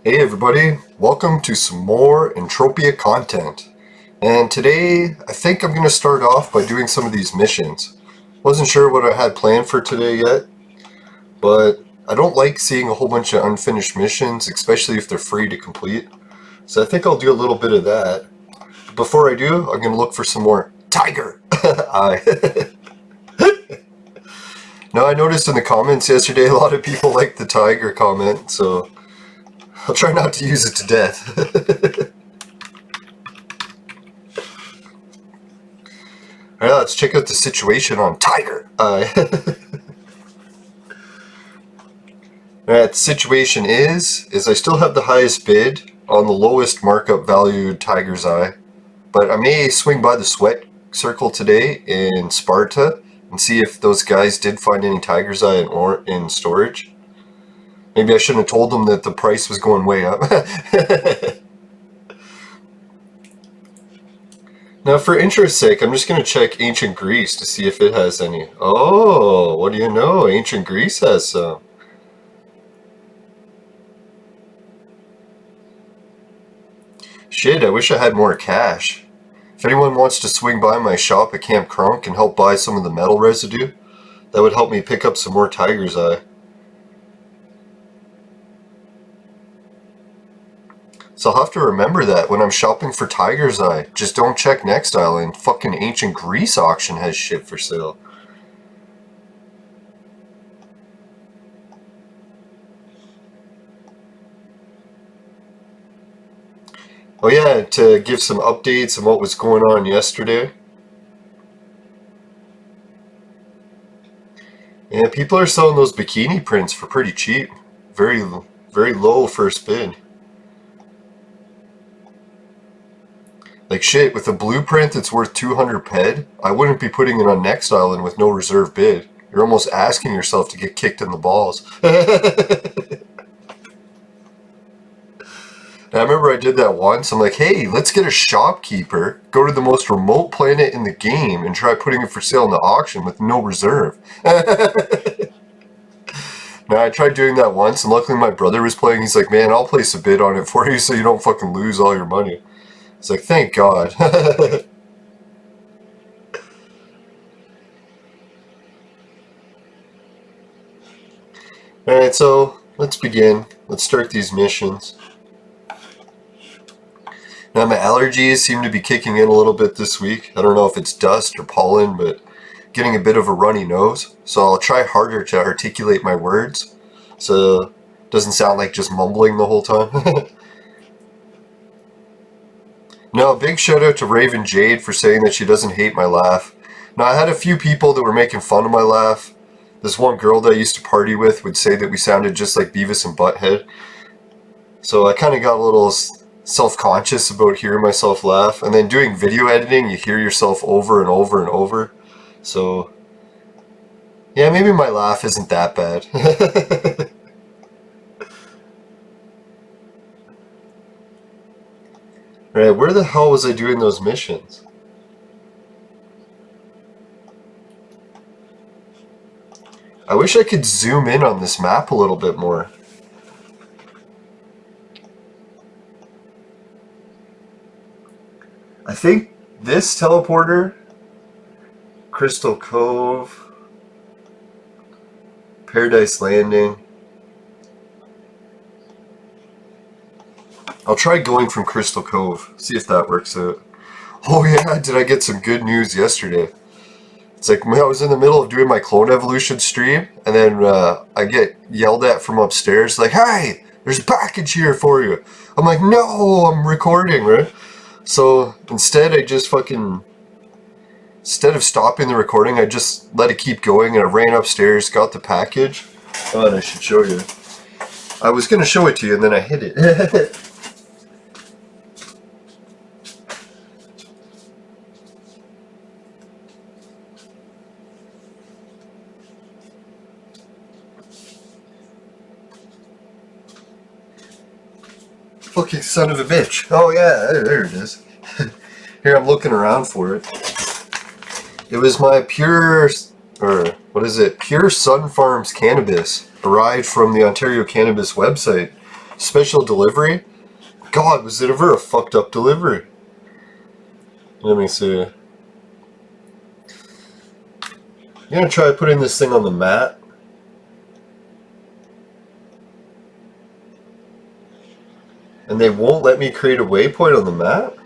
Hey everybody, welcome to some more Entropia content. And today, I think I'm going to start off by doing some of these missions. Wasn't sure what I had planned for today yet, but I don't like seeing a whole bunch of unfinished missions, especially if they're free to complete. So I think I'll do a little bit of that. Before I do, I'm going to look for some more tiger. Now I noticed in the comments yesterday a lot of people liked the tiger comment, so I'll try not to use it to death. Alright, let's check out the situation on Tiger. Alright, the situation is I still have the highest bid on the lowest markup valued Tiger's Eye, but I may swing by the sweat circle today in Sparta and see if those guys did find any Tiger's Eye in storage. Maybe I shouldn't have told them that the price was going way up. Now, for interest's sake, I'm just going to check Ancient Greece to see if it has any. Oh, what do you know? Ancient Greece has some. Shit, I wish I had more cash. If anyone wants to swing by my shop at Camp Crunk and help buy some of the metal residue, that would help me pick up some more Tiger's Eye. So I'll have to remember that when I'm shopping for Tiger's Eye. Just don't check Next Island. Fucking Ancient Greece auction has shit for sale. Oh yeah, to give some updates on what was going on yesterday. Yeah, people are selling those bikini prints for pretty cheap. Very low first bid. Like shit, with a blueprint that's worth 200 ped, I wouldn't be putting it on Next Island with no reserve bid. You're almost asking yourself to get kicked in the balls. And I remember I did that once. I'm like, hey, let's get a shopkeeper, go to the most remote planet in the game, and try putting it for sale in the auction with no reserve. Now, I tried doing that once, and luckily my brother was playing. He's like, man, I'll place a bid on it for you so you don't fucking lose all your money. It's like, thank God. Alright, so let's begin. Let's start these missions. Now, my allergies seem to be kicking in a little bit this week. I don't know if it's dust or pollen, but getting a bit of a runny nose. So I'll try harder to articulate my words so it doesn't sound like just mumbling the whole time. Now, a big shout out to Raven Jade for saying that she doesn't hate my laugh. Now, I had a few people that were making fun of my laugh. This one girl that I used to party with would say that we sounded just like Beavis and Butthead. So I kind of got a little self-conscious about hearing myself laugh. And then doing video editing, you hear yourself over and over and over. So, yeah, maybe my laugh isn't that bad. Alright, where the hell was I doing those missions? I wish I could zoom in on this map a little bit more. I think this teleporter, Crystal Cove, Paradise Landing. I'll try going from Crystal Cove, see if that works out. Oh yeah, did I get some good news yesterday? It's like I was in the middle of doing my Clone Evolution stream, and then I get yelled at from upstairs, like, hey, there's a package here for you. I'm like, no, I'm recording, right? So instead instead of stopping the recording, I just let it keep going, and I ran upstairs, got the package. Oh, and I should show you. I was going to show it to you, and then I hid it. Fucking son of a bitch. Oh yeah, there it is. Here, I'm looking around for it. It was my Pure Sun Farms cannabis. Arrived from the Ontario Cannabis website. Special delivery? God, was it ever a fucked up delivery? Let me see. I'm gonna try putting this thing on the mat. And they won't let me create a waypoint on the map?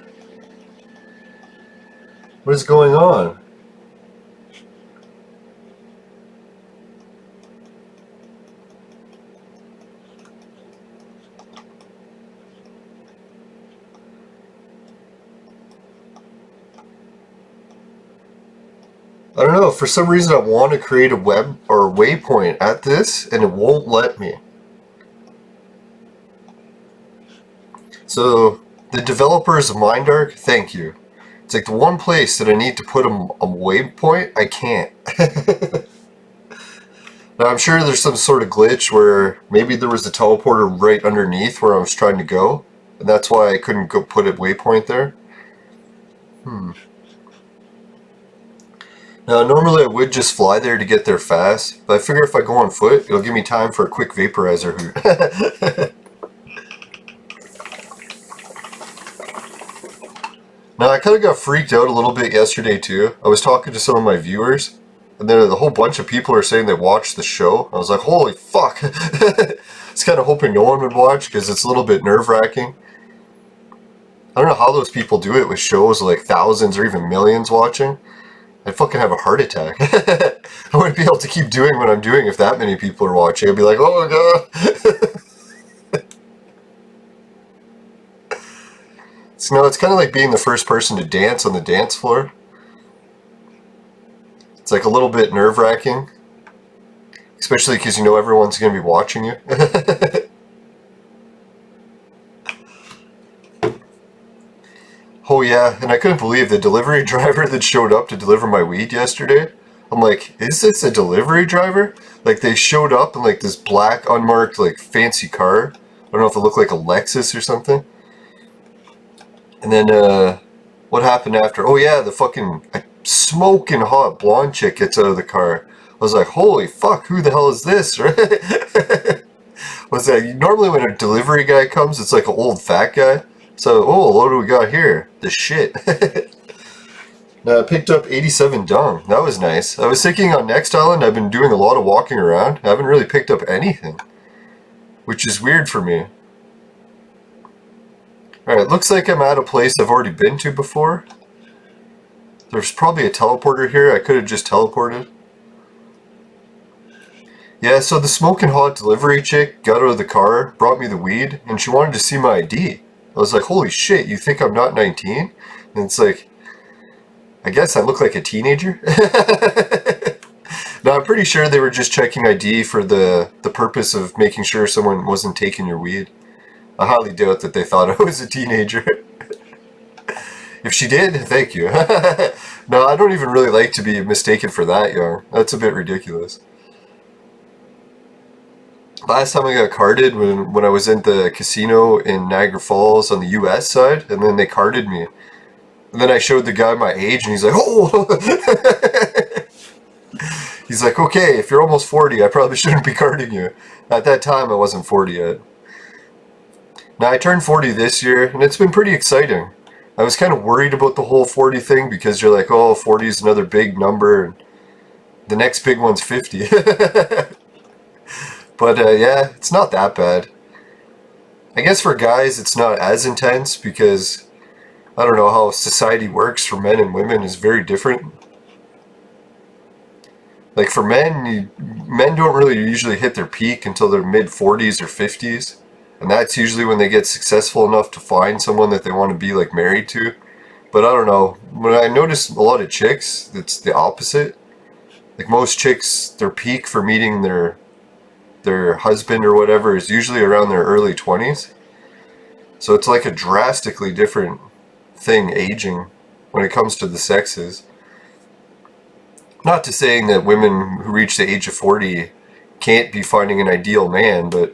What is going on? I don't know, for some reason I want to create a web or a waypoint at this and it won't let me. So, the developers of MindArc, thank you. It's like the one place that I need to put a waypoint, I can't. Now I'm sure there's some sort of glitch where maybe there was a teleporter right underneath where I was trying to go, and that's why I couldn't go put a waypoint there. Now normally I would just fly there to get there fast, but I figure if I go on foot, it'll give me time for a quick vaporizer hoot. Now I kind of got freaked out a little bit yesterday too. I was talking to some of my viewers, and then a whole bunch of people are saying they watched the show. I was like, holy fuck! I was kind of hoping no one would watch because it's a little bit nerve-wracking. I don't know how those people do it with shows like thousands or even millions watching. I'd fucking have a heart attack. I wouldn't be able to keep doing what I'm doing if that many people are watching. I'd be like, oh my god! So no, it's kind of like being the first person to dance on the dance floor. It's like a little bit nerve-wracking. Especially because you know everyone's going to be watching you. Oh yeah, and I couldn't believe the delivery driver that showed up to deliver my weed yesterday. I'm like, is this a delivery driver? Like they showed up in like this black unmarked like fancy car. I don't know if it looked like a Lexus or something. And then, what happened after? Oh yeah, the fucking smoking hot blonde chick gets out of the car. I was like, holy fuck, who the hell is this, right? Was that, normally when a delivery guy comes, it's like an old fat guy. So, oh, what do we got here? The shit. Now, I picked up 87 dung. That was nice. I was thinking on Next Island, I've been doing a lot of walking around. I haven't really picked up anything. Which is weird for me. Alright, looks like I'm at a place I've already been to before. There's probably a teleporter here. I could have just teleported. Yeah, so the smoking hot delivery chick got out of the car, brought me the weed, and she wanted to see my ID. I was like, holy shit, you think I'm not 19? And it's like, I guess I look like a teenager? No, I'm pretty sure they were just checking ID for the purpose of making sure someone wasn't taking your weed. I highly doubt that they thought I was a teenager. If she did, thank you. No, I don't even really like to be mistaken for that young. That's a bit ridiculous. Last time I got carded when I was in the casino in Niagara Falls on the US side, and then they carded me. And then I showed the guy my age, and he's like, oh! He's like, okay, if you're almost 40, I probably shouldn't be carding you. At that time, I wasn't 40 yet. Now, I turned 40 this year, and it's been pretty exciting. I was kind of worried about the whole 40 thing, because you're like, oh, 40 is another big number, and the next big one's 50. But, yeah, it's not that bad. I guess for guys, it's not as intense, because I don't know how society works for men and women is very different. Like, for men, men don't really usually hit their peak until their mid-40s or 50s. And that's usually when they get successful enough to find someone that they want to be like married to. But I don't know. When I notice a lot of chicks, it's the opposite. Like most chicks, their peak for meeting their husband or whatever is usually around their early 20s. So it's like a drastically different thing aging when it comes to the sexes. Not to saying that women who reach the age of 40 can't be finding an ideal man, but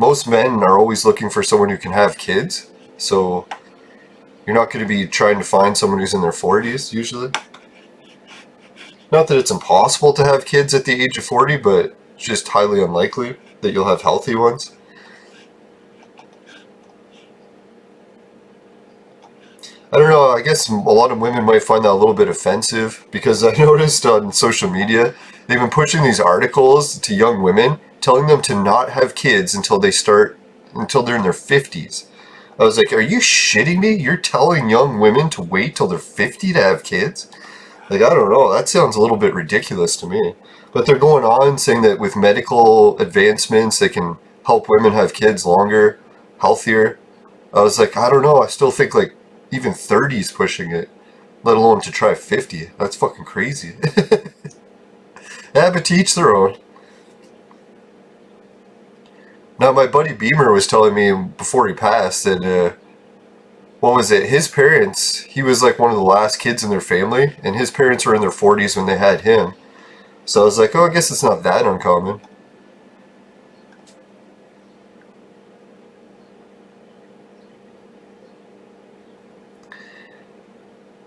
most men are always looking for someone who can have kids, so you're not going to be trying to find someone who's in their 40s, usually. Not that it's impossible to have kids at the age of 40, but it's just highly unlikely that you'll have healthy ones. I don't know, I guess a lot of women might find that a little bit offensive because I noticed on social media they've been pushing these articles to young women telling them to not have kids until they're in their 50s. I was like, are you shitting me? You're telling young women to wait till they're 50 to have kids? Like, I don't know, that sounds a little bit ridiculous to me. But they're going on saying that with medical advancements they can help women have kids longer, healthier. I was like, I don't know, I still think like even 30's pushing it, let alone to try 50. That's fucking crazy. Yeah, but to each their own. Now, my buddy Beamer was telling me before he passed that, what was it? His parents, he was like one of the last kids in their family, and his parents were in their 40s when they had him. So I was like, oh, I guess it's not that uncommon.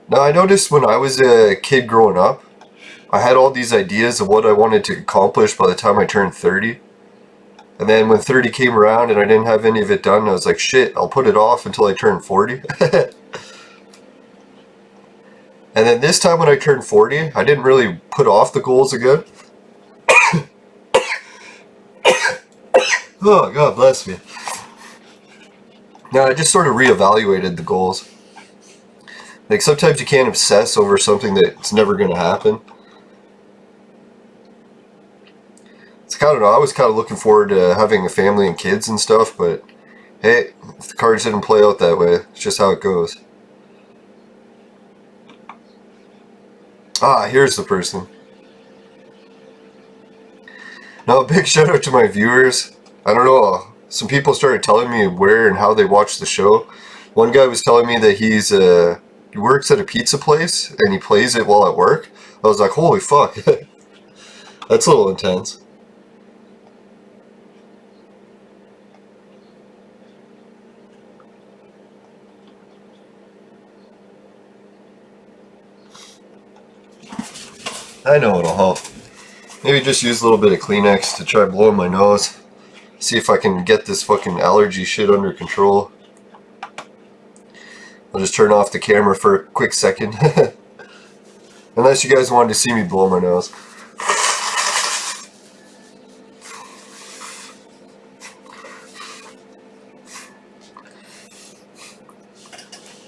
Now, I noticed when I was a kid growing up, I had all these ideas of what I wanted to accomplish by the time I turned 30. And then when 30 came around and I didn't have any of it done, I was like, shit, I'll put it off until I turn 40. And then this time when I turned 40, I didn't really put off the goals again. Oh, God bless me. Now, I just sort of reevaluated the goals. Like, sometimes you can't obsess over something that's never going to happen. It's kind of, I was kind of looking forward to having a family and kids and stuff, but hey, if the cards didn't play out that way, it's just how it goes. Ah, here's the person. Now, a big shout out to my viewers. I don't know, some people started telling me where and how they watch the show. One guy was telling me that he works at a pizza place and he plays it while at work. I was like, holy fuck. That's a little intense. I know it'll help. Maybe just use a little bit of Kleenex to try blowing my nose. See if I can get this fucking allergy shit under control. I'll just turn off the camera for a quick second. Unless you guys wanted to see me blow my nose.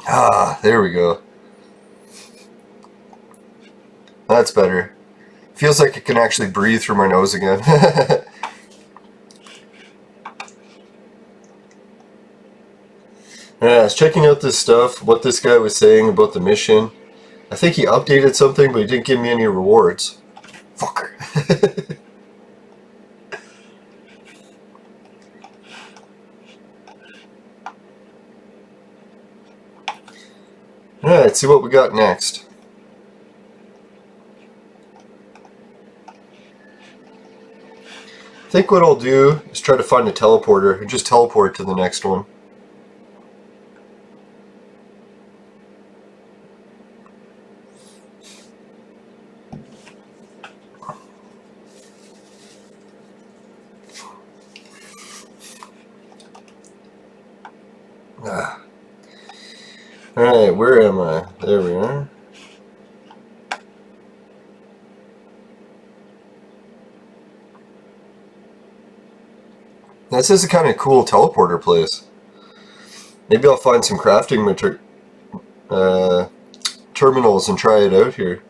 Ah, there we go. That's better. Feels like I can actually breathe through my nose again. Yeah, I was checking out this stuff, what this guy was saying about the mission. I think he updated something, but he didn't give me any rewards. Fucker. Alright, let's see what we got next. I think what I'll do is try to find a teleporter and just teleport to the next one. Alright, where am I? There we are. This is a kind of cool teleporter place. Maybe I'll find some crafting terminals and try it out here.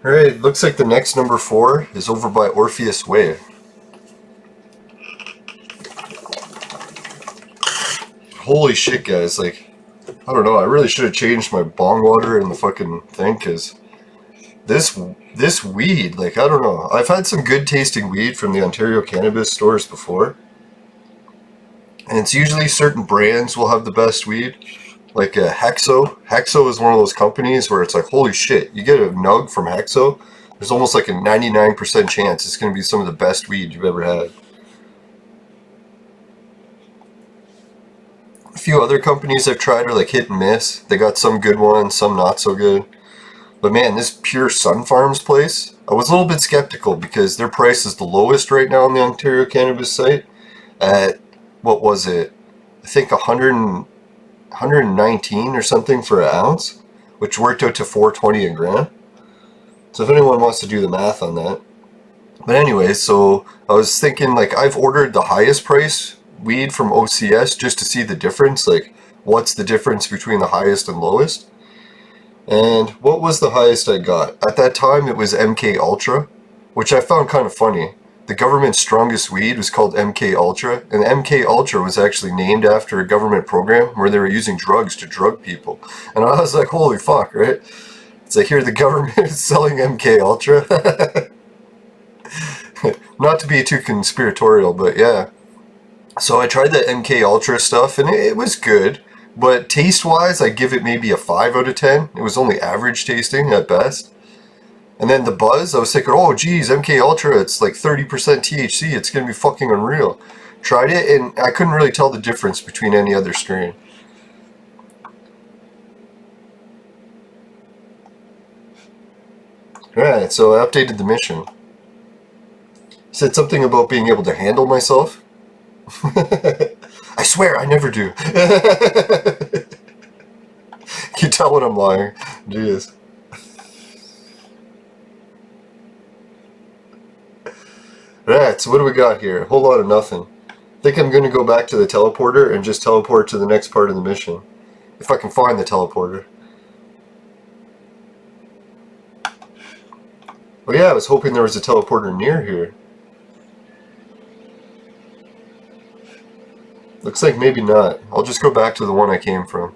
Alright, looks like the next number 4 is over by Orpheus Way. Holy shit, guys, like, I don't know, I really should have changed my bong water in the fucking thing, because this weed, like, I don't know. I've had some good tasting weed from the Ontario cannabis stores before, and it's usually certain brands will have the best weed. Like Hexo. Hexo is one of those companies where it's like, holy shit, you get a nug from Hexo, there's almost like a 99% chance it's going to be some of the best weed you've ever had. A few other companies I've tried are like hit and miss. They got some good ones, some not so good. But man, this Pure Sun Farms place, I was a little bit skeptical because their price is the lowest right now on the Ontario Cannabis site at, what was it? I think 119 or something for an ounce, which worked out to $4.20 a gram. So if anyone wants to do the math on that. But anyway, so I was thinking, like, I've ordered the highest price weed from OCS just to see the difference, like what's the difference between the highest and lowest. And what was the highest I got? At that time it was MK Ultra, which I found kind of funny. The government's strongest weed was called MK Ultra, and MK Ultra was actually named after a government program where they were using drugs to drug people. And I was like, holy fuck, right? It's like, here the government is selling MK Ultra. Not to be too conspiratorial, but yeah. So I tried the MK Ultra stuff, and it was good. But taste-wise, I give it maybe a 5 out of 10. It was only average tasting at best. And then the buzz, I was thinking, oh geez, MK Ultra, it's like 30% THC, it's gonna be fucking unreal. Tried it, and I couldn't really tell the difference between any other strain. Alright, so I updated the mission. Said something about being able to handle myself. I swear, I never do. You tell when I'm lying. Jeez. Alright, so what do we got here? A whole lot of nothing. I think I'm going to go back to the teleporter and just teleport to the next part of the mission. If I can find the teleporter. Oh yeah, I was hoping there was a teleporter near here. Looks like maybe not. I'll just go back to the one I came from.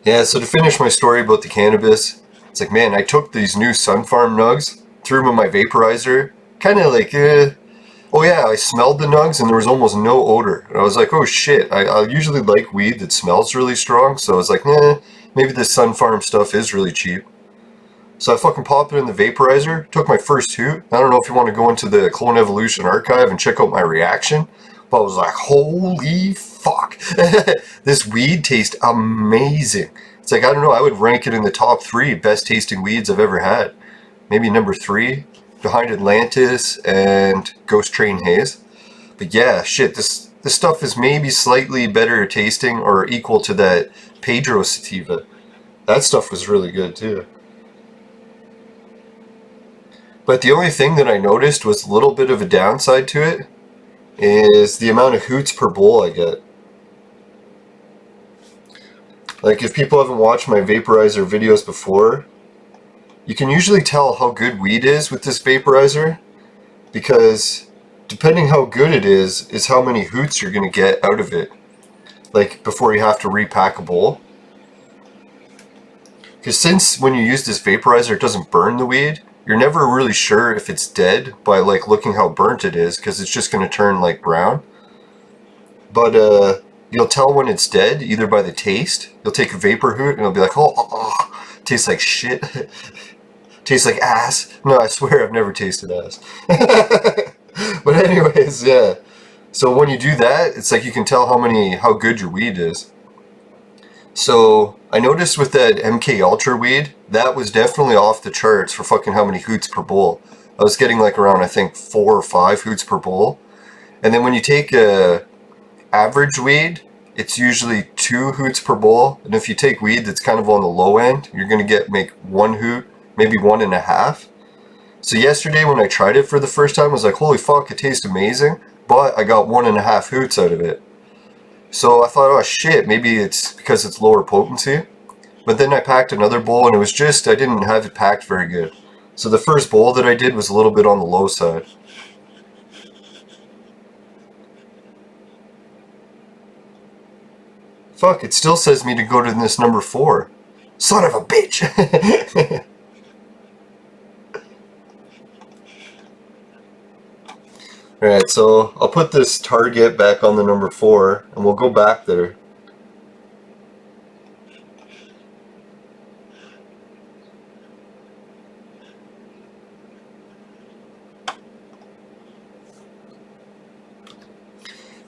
Yeah, so to finish my story about the cannabis, it's like, man, I took these new Sun Farm nugs, threw them in my vaporizer, kind of like, oh yeah, I smelled the nugs and there was almost no odor. And I was like, oh shit, I usually like weed that smells really strong, so I was like, maybe this Sun Farm stuff is really cheap. So I fucking popped it in the vaporizer, took my first hoot. I don't know if you want to go into the Clone Evolution archive and check out my reaction, but I was like, holy fuck. This weed tastes amazing. It's like, I don't know, I would rank it in the top 3 best tasting weeds I've ever had. Maybe number 3, behind Atlantis and Ghost Train Haze. But yeah, shit, this stuff is maybe slightly better tasting or equal to that Pedro sativa. That stuff was really good too. But the only thing that I noticed was a little bit of a downside to it is the amount of hoots per bowl I get. Like, if people haven't watched my vaporizer videos before, you can usually tell how good weed is with this vaporizer, because depending how good it is how many hoots you're going to get out of it, like before you have to repack a bowl. Because since when you use this vaporizer it doesn't burn the weed, you're never really sure if it's dead by like looking how burnt it is, because it's just going to turn like brown. But you'll tell when it's dead either by the taste. You'll take a vapor hoot and it'll be like, oh, tastes like shit. Tastes like ass. No, I swear I've never tasted ass. But anyways, yeah. So when you do that, it's like you can tell how good your weed is. So I noticed with that MK Ultra weed, that was definitely off the charts for fucking how many hoots per bowl. I was getting like around, I think, 4 or 5 hoots per bowl. And then when you take average weed, it's usually 2 hoots per bowl. And if you take weed that's kind of on the low end, you're going to make 1 hoot, maybe 1.5. So yesterday when I tried it for the first time, I was like, holy fuck, it tastes amazing. But I got 1.5 hoots out of it. So I thought, oh shit, maybe it's because it's lower potency. But then I packed another bowl and it was just, I didn't have it packed very good. So the first bowl that I did was a little bit on the low side. Fuck, it still says me to go to this number 4. Son of a bitch! Alright, so I'll put this target back on the number 4 and we'll go back there.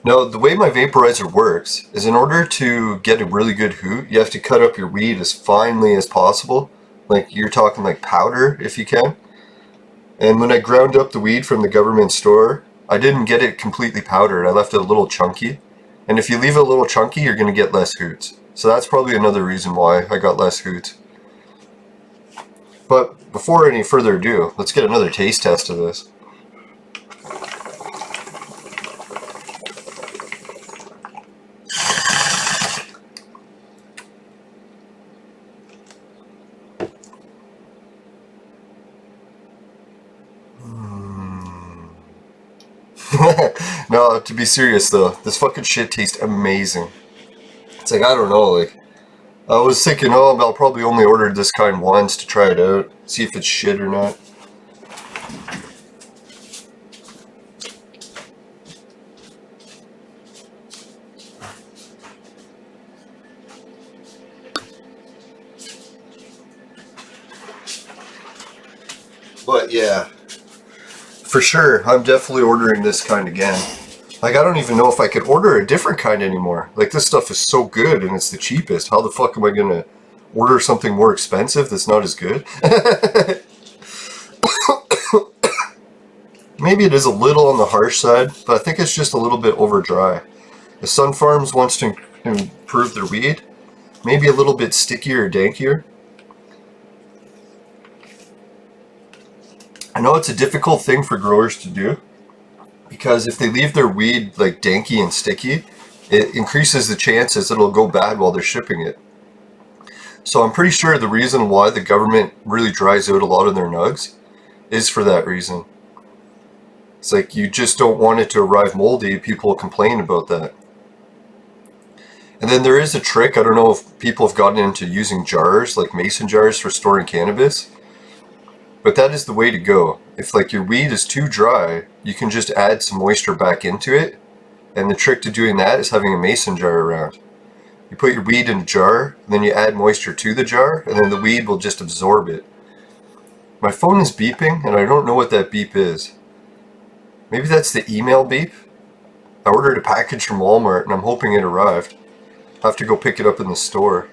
Now, the way my vaporizer works is in order to get a really good hoot, you have to cut up your weed as finely as possible. Like, you're talking like powder, if you can. And when I ground up the weed from the government store, I didn't get it completely powdered. I left it a little chunky. And if you leave it a little chunky, you're going to get less hoots. So that's probably another reason why I got less hoots. But before any further ado, let's get another taste test of this. No, to be serious though, this fucking shit tastes amazing. It's like, I don't know, like, I was thinking, oh, I'll probably only order this kind once to try it out, see if it's shit or not. But yeah, for sure, I'm definitely ordering this kind again. Like, I don't even know if I could order a different kind anymore. Like, this stuff is so good and it's the cheapest. How the fuck am I gonna order something more expensive that's not as good? Maybe it is a little on the harsh side, but I think it's just a little bit over dry. If Sun Farms wants to improve their weed, maybe a little bit stickier or dankier. I know it's a difficult thing for growers to do, because if they leave their weed like danky and sticky, it increases the chances it'll go bad while they're shipping it. So I'm pretty sure the reason why the government really dries out a lot of their nugs is for that reason. It's like, you just don't want it to arrive moldy. People complain about that. And then there is a trick. I don't know if people have gotten into using jars, like mason jars for storing cannabis. But that is the way to go. If like your weed is too dry, you can just add some moisture back into it. And the trick to doing that is having a mason jar around. You put your weed in a jar, and then you add moisture to the jar, and then the weed will just absorb it. My phone is beeping, and I don't know what that beep is. Maybe that's the email beep? I ordered a package from Walmart, and I'm hoping it arrived. I have to go pick it up in the store.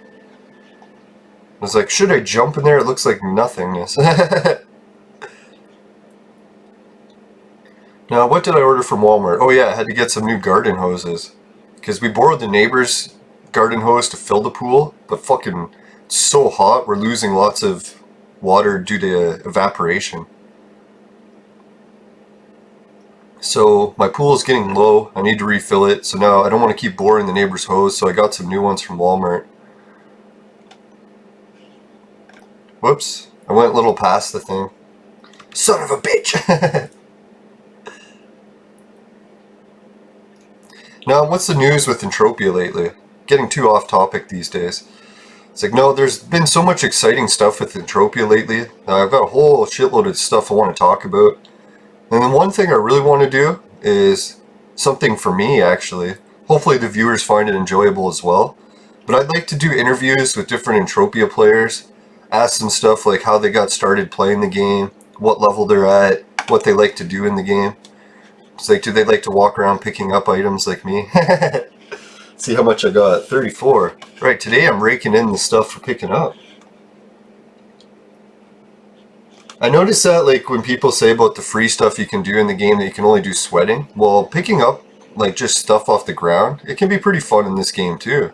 I was like, should I jump in there? It looks like nothingness. Now, what did I order from Walmart? Oh yeah, I had to get some new garden hoses. Because we borrowed the neighbor's garden hose to fill the pool, but fucking it's so hot, we're losing lots of water due to evaporation. So my pool is getting low, I need to refill it, so now I don't want to keep borrowing the neighbor's hose, so I got some new ones from Walmart. Whoops, I went a little past the thing. Son of a bitch! Now, what's the news with Entropia lately? Getting too off topic these days. It's like, no, there's been so much exciting stuff with Entropia lately. I've got a whole shitload of stuff I want to talk about. And then one thing I really want to do is something for me, actually. Hopefully the viewers find it enjoyable as well. But I'd like to do interviews with different Entropia players. Ask them stuff like how they got started playing the game, what level they're at, what they like to do in the game. It's like, do they like to walk around picking up items like me? See how much I got. 34. Right, today I'm raking in the stuff for picking up. I noticed that, like, when people say about the free stuff you can do in the game that you can only do sweating, well, picking up, like, just stuff off the ground, it can be pretty fun in this game, too.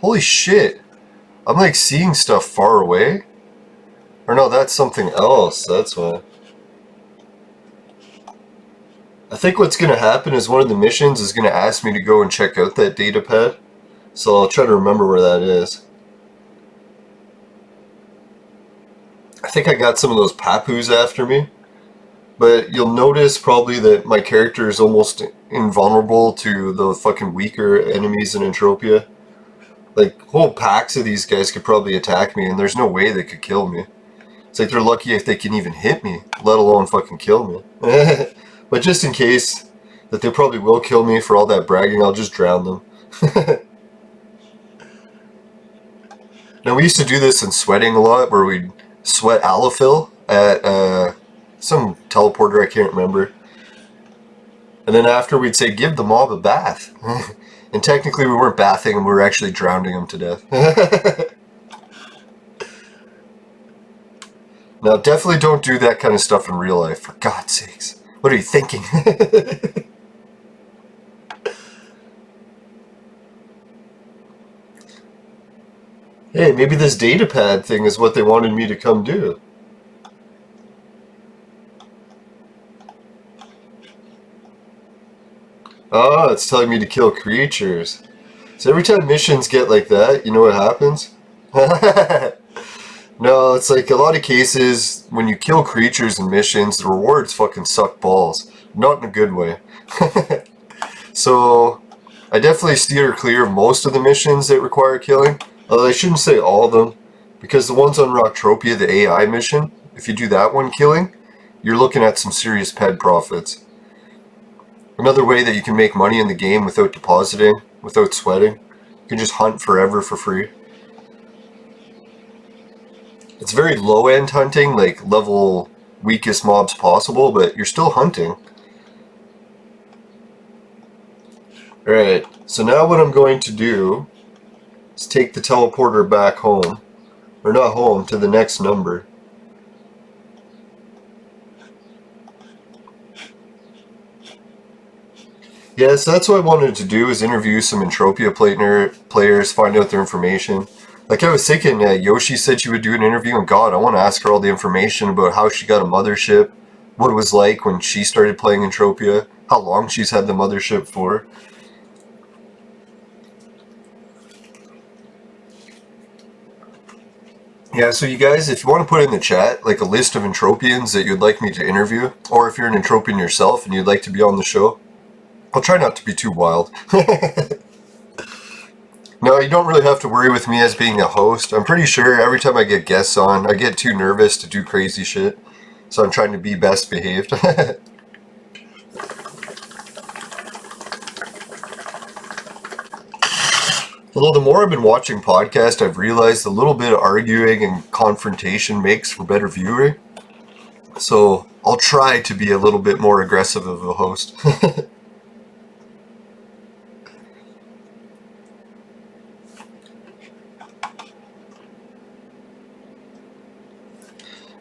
Holy shit. I'm, like, seeing stuff far away. Or no, that's something else. That's why. I think what's going to happen is one of the missions is going to ask me to go and check out that data pad. So I'll try to remember where that is. I think I got some of those papus after me. But you'll notice probably that my character is almost invulnerable to the fucking weaker enemies in Entropia. Like, whole packs of these guys could probably attack me and there's no way they could kill me. It's like they're lucky if they can even hit me, let alone fucking kill me. But just in case that they probably will kill me for all that bragging, I'll just drown them. Now, we used to do this in sweating a lot, where we'd sweat allophil at some teleporter, I can't remember. And then after we'd say, give the mob a bath. And technically we weren't bathing them, we were actually drowning them to death. Now definitely don't do that kind of stuff in real life, for God's sakes. What are you thinking? Hey, maybe this datapad thing is what they wanted me to come do. Oh, it's telling me to kill creatures. So every time missions get like that, you know what happens? No, it's like a lot of cases, when you kill creatures in missions, the rewards fucking suck balls. Not in a good way. So, I definitely steer clear of most of the missions that require killing. Although I shouldn't say all of them, because the ones on Rocktropia, the AI mission, if you do that one killing, you're looking at some serious ped profits. Another way that you can make money in the game without depositing, without sweating, you can just hunt forever for free. It's very low-end hunting, like level weakest mobs possible, but you're still hunting. Alright, so now what I'm going to do is take the teleporter back home. Or not home, to the next number. Yeah, so that's what I wanted to do, is interview some Entropia players, find out their information. Like I was thinking, Yoshi said she would do an interview, and God, I want to ask her all the information about how she got a mothership, what it was like when she started playing Entropia, how long she's had the mothership for. Yeah, so you guys, if you want to put in the chat, like a list of Entropians that you'd like me to interview, or if you're an Entropian yourself and you'd like to be on the show, I'll try not to be too wild. No, you don't really have to worry with me as being a host. I'm pretty sure every time I get guests on, I get too nervous to do crazy shit. So I'm trying to be best behaved. Although the more I've been watching podcasts, I've realized a little bit of arguing and confrontation makes for better viewing. So I'll try to be a little bit more aggressive of a host.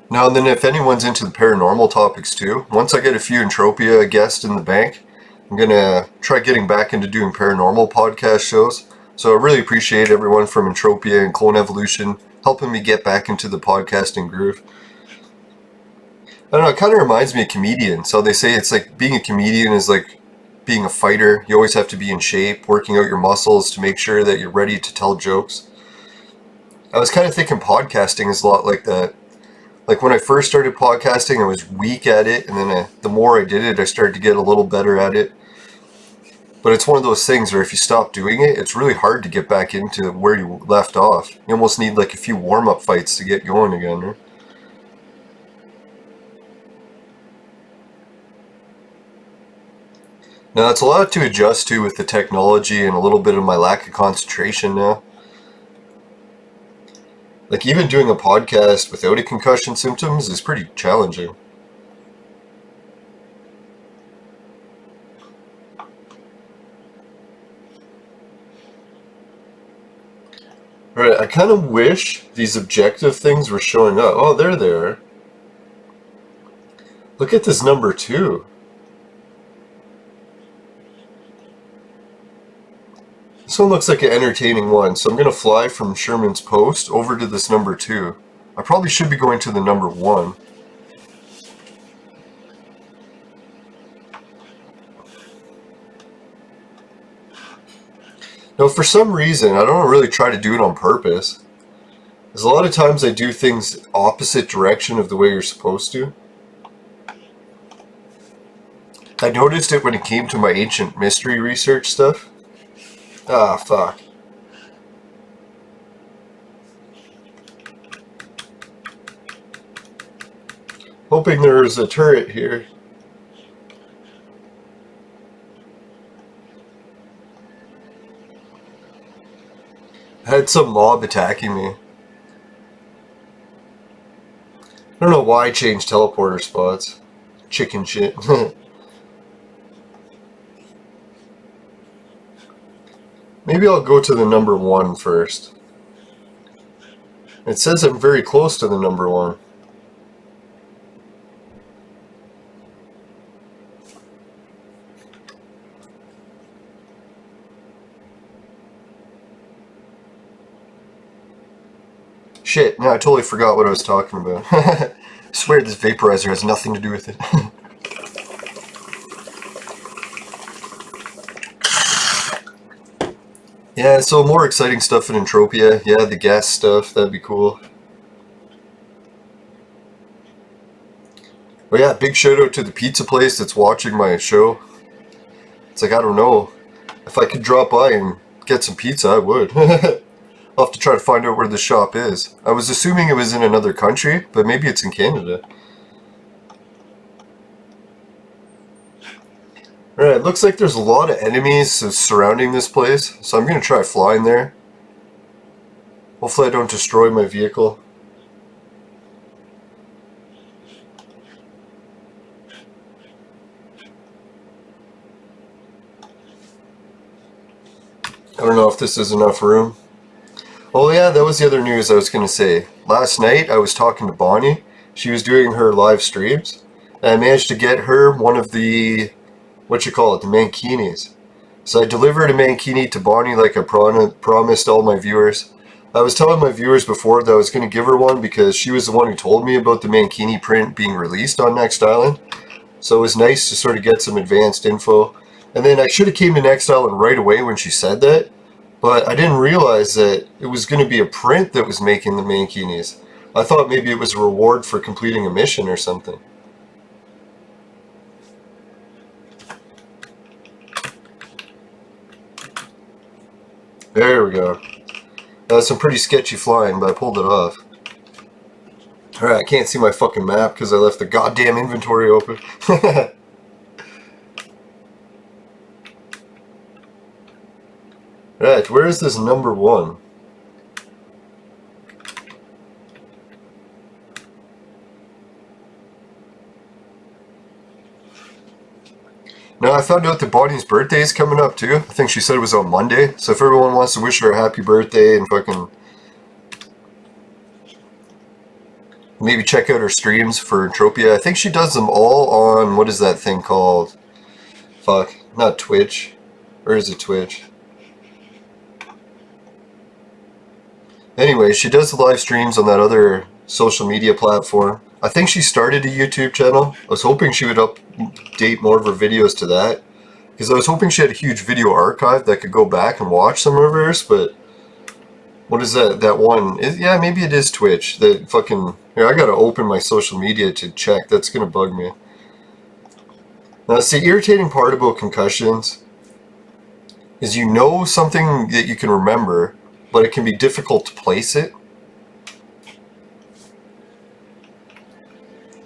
Now and then, if anyone's into the paranormal topics too, once I get a few Entropia guests in the bank, I'm gonna try getting back into doing paranormal podcast shows. So I really appreciate everyone from Entropia and Clone Evolution helping me get back into the podcasting groove. I don't know, it kind of reminds me of comedians. So they say it's like being a comedian is like being a fighter. You always have to be in shape, working out your muscles to make sure that you're ready to tell jokes. I was kind of thinking podcasting is a lot like that. Like when I first started podcasting, I was weak at it, and then the more I did it, I started to get a little better at it. But it's one of those things where if you stop doing it, it's really hard to get back into where you left off. You almost need like a few warm-up fights to get going again, right? Now, it's a lot to adjust to with the technology and a little bit of my lack of concentration now. Like even doing a podcast without a concussion symptoms is pretty challenging. Right, I kind of wish these objective things were showing up. Oh, they're there. Look at this number 2. This one looks like an entertaining one, so I'm going to fly from Sherman's Post over to this number 2. I probably should be going to the number 1. Now, for some reason, I don't really try to do it on purpose. Because a lot of times I do things opposite direction of the way you're supposed to. I noticed it when it came to my ancient mystery research stuff. Ah, fuck. Hoping there's a turret here. I had some mob attacking me. I don't know why I changed teleporter spots. Chicken shit. Maybe I'll go to the number 1 first. It says I'm very close to the number 1. Shit, now I totally forgot what I was talking about. I swear this vaporizer has nothing to do with it. Yeah, so more exciting stuff in Entropia. Yeah, the gas stuff, that'd be cool. Oh yeah, big shout out to the pizza place that's watching my show. It's like, I don't know. If I could drop by and get some pizza, I would. I'll have to try to find out where the shop is. I was assuming it was in another country, but maybe it's in Canada. Alright, looks like there's a lot of enemies surrounding this place, so I'm going to try flying there. Hopefully I don't destroy my vehicle. I don't know if this is enough room. Oh yeah, that was the other news I was going to say. Last night I was talking to Bonnie. She was doing her live streams. And I managed to get her one of the, the mankinis. So I delivered a mankini to Bonnie like I promised all my viewers. I was telling my viewers before that I was going to give her one because she was the one who told me about the mankini print being released on Next Island. So it was nice to sort of get some advanced info. And then I should have came to Next Island right away when she said that. But I didn't realize that it was going to be a print that was making the mankinis. I thought maybe it was a reward for completing a mission or something. There we go. That was some pretty sketchy flying, but I pulled it off. Alright, I can't see my fucking map because I left the goddamn inventory open. Right, where is this number 1? Now I found out that Bonnie's birthday is coming up too. I think she said it was on Monday. So if everyone wants to wish her a happy birthday and fucking maybe check out her streams for Entropia. I think she does them all on, what is that thing called? Fuck, not Twitch. Or is it Twitch? Anyway, she does the live streams on that other social media platform. I think she started a YouTube channel. I was hoping she would update more of her videos to that. Because I was hoping she had a huge video archive that could go back and watch some of hers, but... What is that one? Yeah, maybe it is Twitch. That fucking... Here, I gotta open my social media to check. That's gonna bug me. Now, see, irritating part about concussions is you know something that you can remember, but it can be difficult to place it.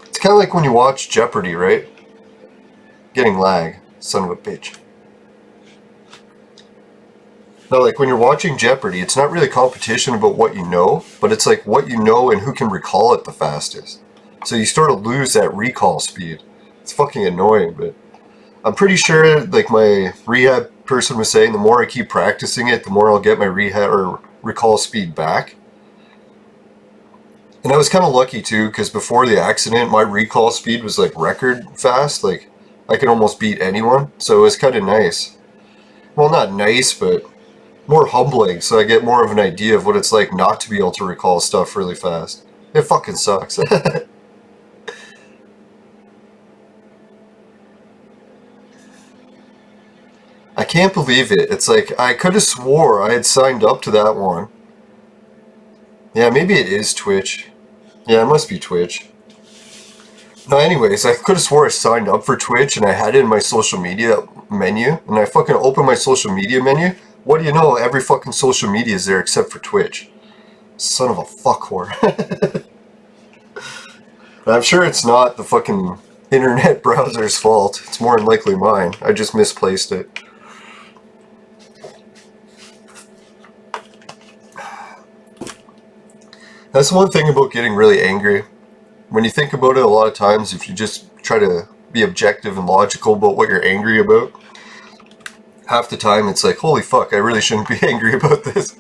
It's kind of like when you watch Jeopardy, right? Getting lag, son of a bitch. No, like when you're watching Jeopardy, it's not really competition about what you know, but it's like what you know and who can recall it the fastest. So you sort of lose that recall speed. It's fucking annoying, but I'm pretty sure, like my rehab person was saying, the more I keep practicing it, the more I'll get my rehab or recall speed back. And I was kind of lucky too, because before the accident, my recall speed was like record fast. Like I could almost beat anyone, so it was kind of nice. Well, not nice, but more humbling, so I get more of an idea of what it's like not to be able to recall stuff really fast. It fucking sucks. I can't believe it. It's like, I could have swore I had signed up to that one. Yeah, maybe it is Twitch. Yeah, it must be Twitch. No, anyways, I could have swore I signed up for Twitch and I had it in my social media menu, and I fucking opened my social media menu. What do you know? Every fucking social media is there except for Twitch. Son of a fuck whore. I'm sure it's not the fucking internet browser's fault. It's more than likely mine. I just misplaced it. That's one thing about getting really angry. When you think about it a lot of times, if you just try to be objective and logical about what you're angry about, half the time it's like, holy fuck, I really shouldn't be angry about this.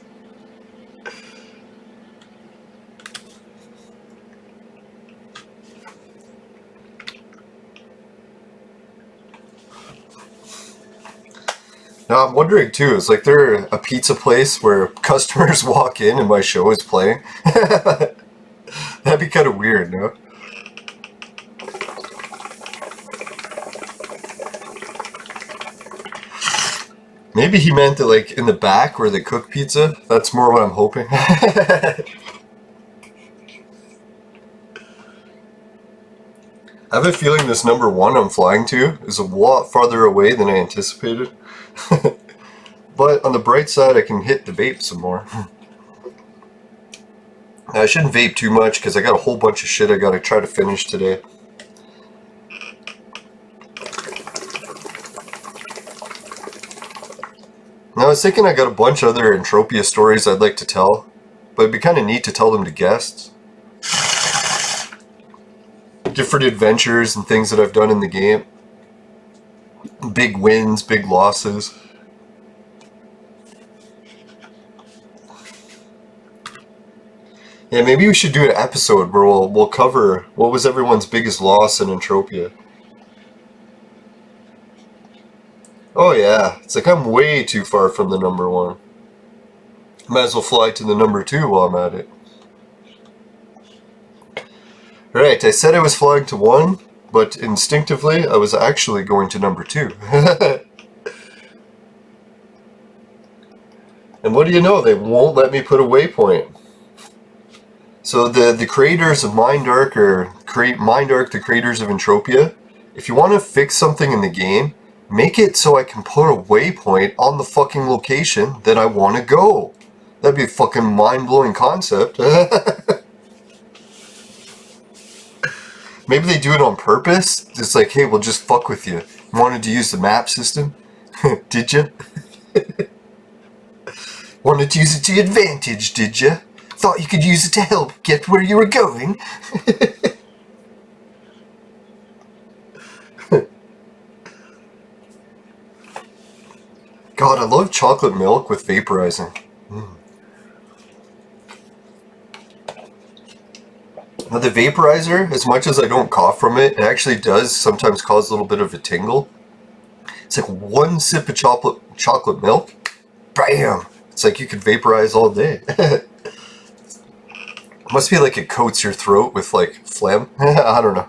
Now I'm wondering too, is like there a pizza place where customers walk in and my show is playing? That'd be kind of weird, no? Maybe he meant that like in the back where they cook pizza. That's more what I'm hoping. I have a feeling this number 1 I'm flying to is a lot farther away than I anticipated. But on the bright side, I can hit the vape some more. I shouldn't vape too much because I got a whole bunch of shit I gotta try to finish today. Now I was thinking I got a bunch of other Entropia stories I'd like to tell, but it'd be kind of neat to tell them to guests. Different adventures and things that I've done in the game. Big wins, big losses. Yeah, maybe we should do an episode where we'll cover what was everyone's biggest loss in Entropia. Oh yeah, it's like I'm way too far from the number 1. Might as well fly to the number 2 while I'm at it. Right, I said I was flying to 1, but instinctively I was actually going to number 2. And what do you know, they won't let me put a waypoint. So the creators of Mindark, or Mindark, the creators of Entropia, if you want to fix something in the game, make it so I can put a waypoint on the fucking location that I want to go. That'd be a fucking mind-blowing concept. Maybe they do it on purpose. It's like, hey, we'll just fuck with you. You wanted to use the map system? Did you? Wanted to use it to your advantage, did you? Thought you could use it to help get where you were going? God, I love chocolate milk with vaporizing. Now the vaporizer, as much as I don't cough from it, it actually does sometimes cause a little bit of a tingle. It's like one sip of chocolate milk, bam! It's like you could vaporize all day. Must be like it coats your throat with like phlegm. I don't know.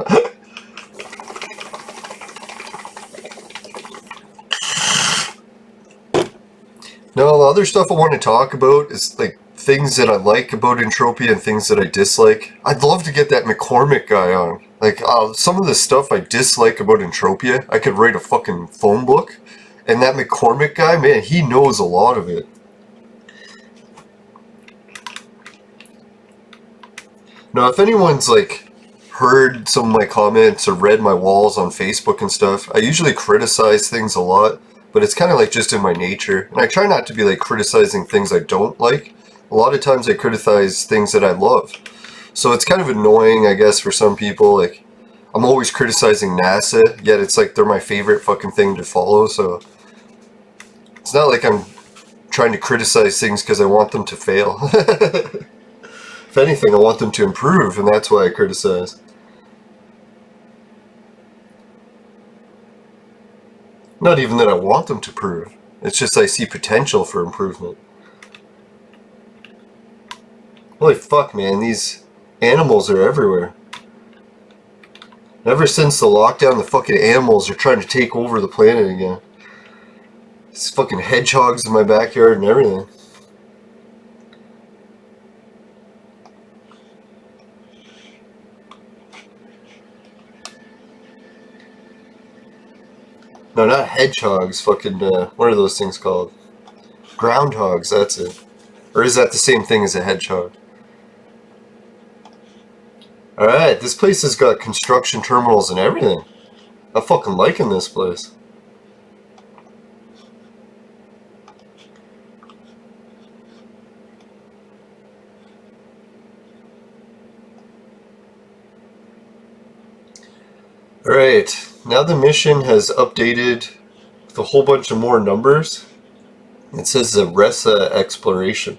Now the other stuff I want to talk about is like things that I like about Entropia and things that I dislike. I'd love to get that McCormick guy on. Like some of the stuff I dislike about Entropia, I could write a fucking phone book. And that McCormick guy, man, he knows a lot of it. Now, if anyone's like heard some of my comments or read my walls on Facebook and stuff, I usually criticize things a lot, but it's kind of like just in my nature. And I try not to be like criticizing things I don't like. A lot of times I criticize things that I love. So it's kind of annoying, I guess, for some people. Like, I'm always criticizing NASA, yet it's like they're my favorite fucking thing to follow, so it's not like I'm trying to criticize things because I want them to fail. If anything, I want them to improve, and that's why I criticize. Not even that I want them to improve. It's just I see potential for improvement. Holy fuck, man, these animals are everywhere. Ever since the lockdown, the fucking animals are trying to take over the planet again. These fucking hedgehogs in my backyard and everything. No, not hedgehogs, fucking, what are those things called? Groundhogs, that's it. Or is that the same thing as a hedgehog? Alright, this place has got construction terminals and everything. I'm fucking liking this place. Alright, now the mission has updated with a whole bunch of more numbers. It says the Resa Exploration.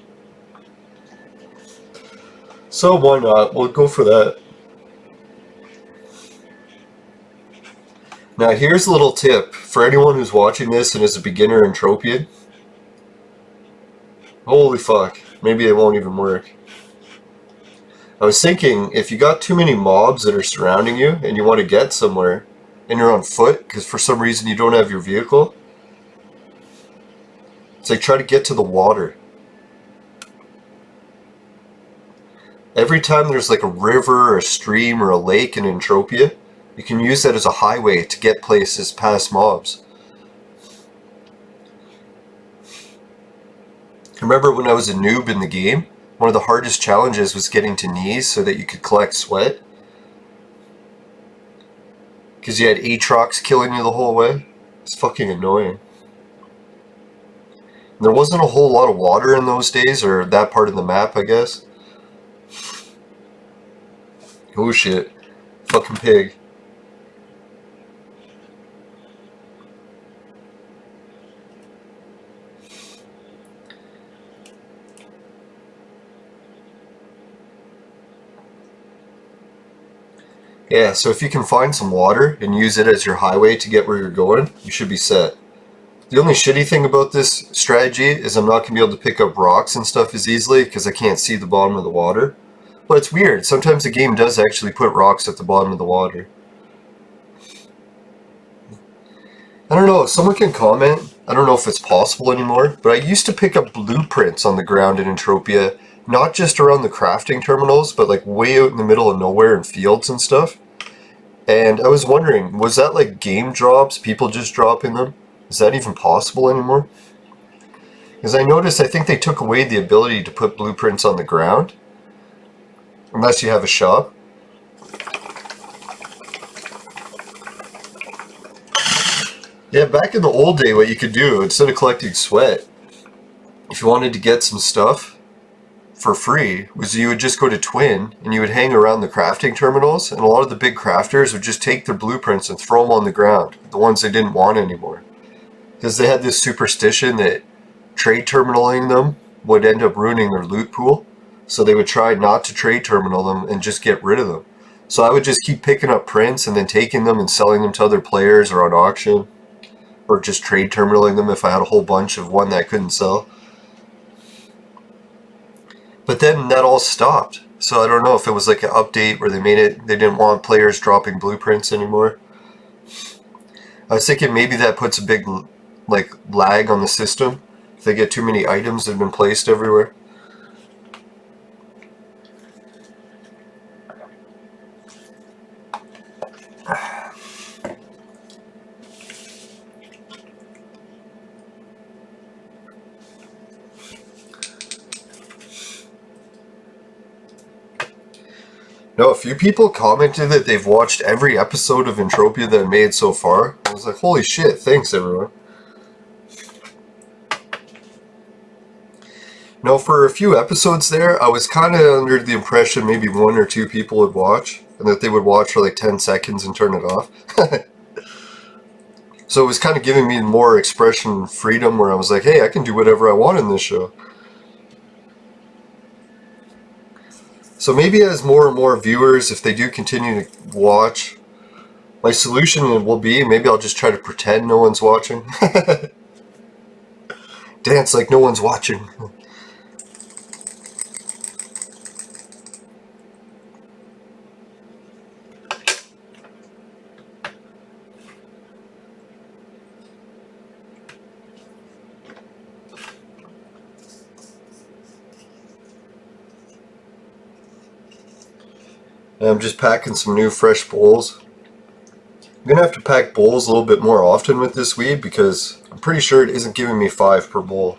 So why not? We'll go for that. Now here's a little tip for anyone who's watching this and is a beginner Entropian. Holy fuck, maybe it won't even work. I was thinking, if you got too many mobs that are surrounding you and you want to get somewhere and you're on foot because for some reason you don't have your vehicle, it's like try to get to the water. Every time there's like a river or a stream or a lake in Entropia, you can use that as a highway to get places past mobs. I remember when I was a noob in the game, one of the hardest challenges was getting to knees so that you could collect sweat. Because you had Aatrox killing you the whole way. It's fucking annoying. And there wasn't a whole lot of water in those days, or that part of the map, I guess. Oh shit. Fucking pig. Yeah, so if you can find some water and use it as your highway to get where you're going, you should be set. The only shitty thing about this strategy is I'm not going to be able to pick up rocks and stuff as easily because I can't see the bottom of the water. But it's weird, sometimes the game does actually put rocks at the bottom of the water. I don't know, if someone can comment, I don't know if it's possible anymore, but I used to pick up blueprints on the ground in Entropia, not just around the crafting terminals, but like way out in the middle of nowhere in fields and stuff. And I was wondering, was that like game drops, people just dropping them? Is that even possible anymore? Because I noticed, I think they took away the ability to put blueprints on the ground. Unless you have a shop. Yeah, back in the old day, what you could do, instead of collecting sweat, if you wanted to get some stuff for free, was you would just go to Twin, and you would hang around the crafting terminals, and a lot of the big crafters would just take their blueprints and throw them on the ground, the ones they didn't want anymore. Because they had this superstition that trade terminaling them would end up ruining their loot pool, so they would try not to trade terminal them and just get rid of them. So I would just keep picking up prints and then taking them and selling them to other players or on auction. Or just trade terminaling them if I had a whole bunch of one that I couldn't sell. But then that all stopped. So I don't know if it was like an update where they made it, they didn't want players dropping blueprints anymore. I was thinking maybe that puts a big like lag on the system if they get too many items that have been placed everywhere. No, a few people commented that they've watched every episode of Entropia that I made so far. I was like, holy shit, thanks everyone. No, for a few episodes there, I was kind of under the impression maybe one or two people would watch, and that they would watch for like 10 seconds and turn it off. So it was kind of giving me more expression freedom where I was like, hey, I can do whatever I want in this show. So maybe as more and more viewers, if they do continue to watch, my solution will be maybe I'll just try to pretend no one's watching. Dance like no one's watching. And I'm just packing some new fresh bowls. I'm going to have to pack bowls a little bit more often with this weed because I'm pretty sure it isn't giving me 5 per bowl.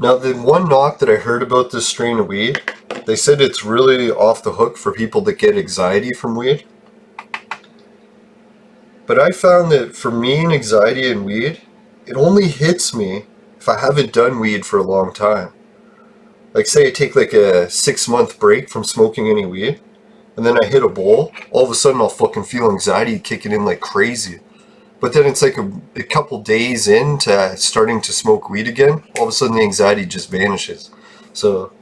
Now, the one knock that I heard about this strain of weed, they said it's really off the hook for people that get anxiety from weed. But I found that for me and anxiety and weed, it only hits me if I haven't done weed for a long time. Like say I take like a 6-month break from smoking any weed, and then I hit a bowl, all of a sudden I'll fucking feel anxiety kicking in like crazy. But then it's like a couple days into starting to smoke weed again, all of a sudden the anxiety just vanishes. So,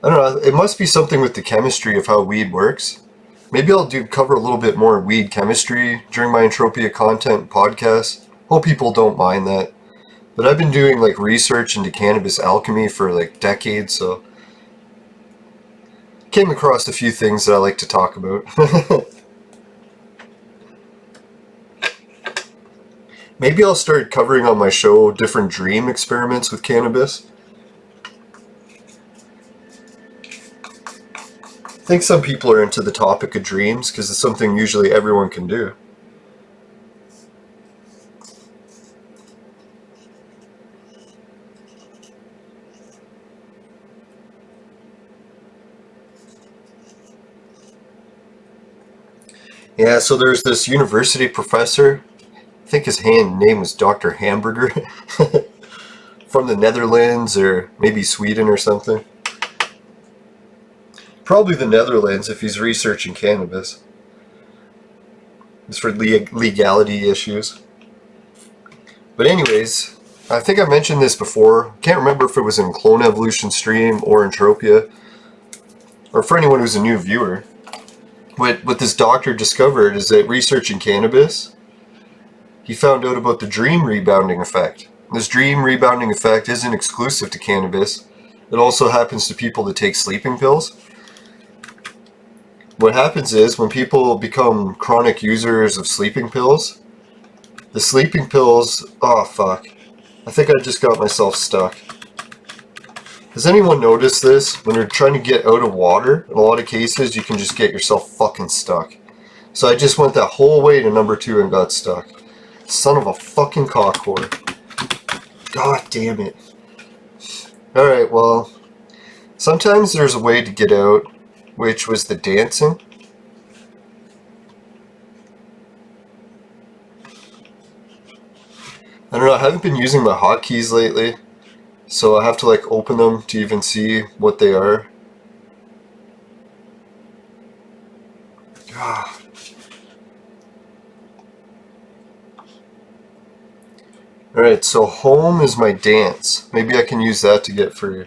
I don't know, it must be something with the chemistry of how weed works. Maybe I'll cover a little bit more weed chemistry during my Entropia content podcast. Hope people don't mind that. But I've been doing like research into cannabis alchemy for like decades, so came across a few things that I like to talk about. Maybe I'll start covering on my show different dream experiments with cannabis. I think some people are into the topic of dreams because it's something usually everyone can do. Yeah, so there's this university professor, I think his name was Dr. Hamburger, from the Netherlands or maybe Sweden or something. Probably the Netherlands if he's researching cannabis. It's for legality issues. But anyways, I think I mentioned this before. Can't remember if it was in Clone Evolution stream or Entropia, or for anyone who's a new viewer. What this doctor discovered is that researching cannabis, he found out about the dream rebounding effect. This dream rebounding effect isn't exclusive to cannabis. It also happens to people that take sleeping pills. What happens is when people become chronic users of sleeping pills, the sleeping pills, oh fuck, I think I just got myself stuck. Has anyone noticed this? When you're trying to get out of water, in a lot of cases, you can just get yourself fucking stuck. So I just went that whole way to number 2 and got stuck. Son of a fucking cockwhore. God damn it. Alright, well, sometimes there's a way to get out, which was the dancing. I don't know, I haven't been using my hotkeys lately. So I have to like open them to even see what they are. Alright, so home is my dance. Maybe I can use that to get free.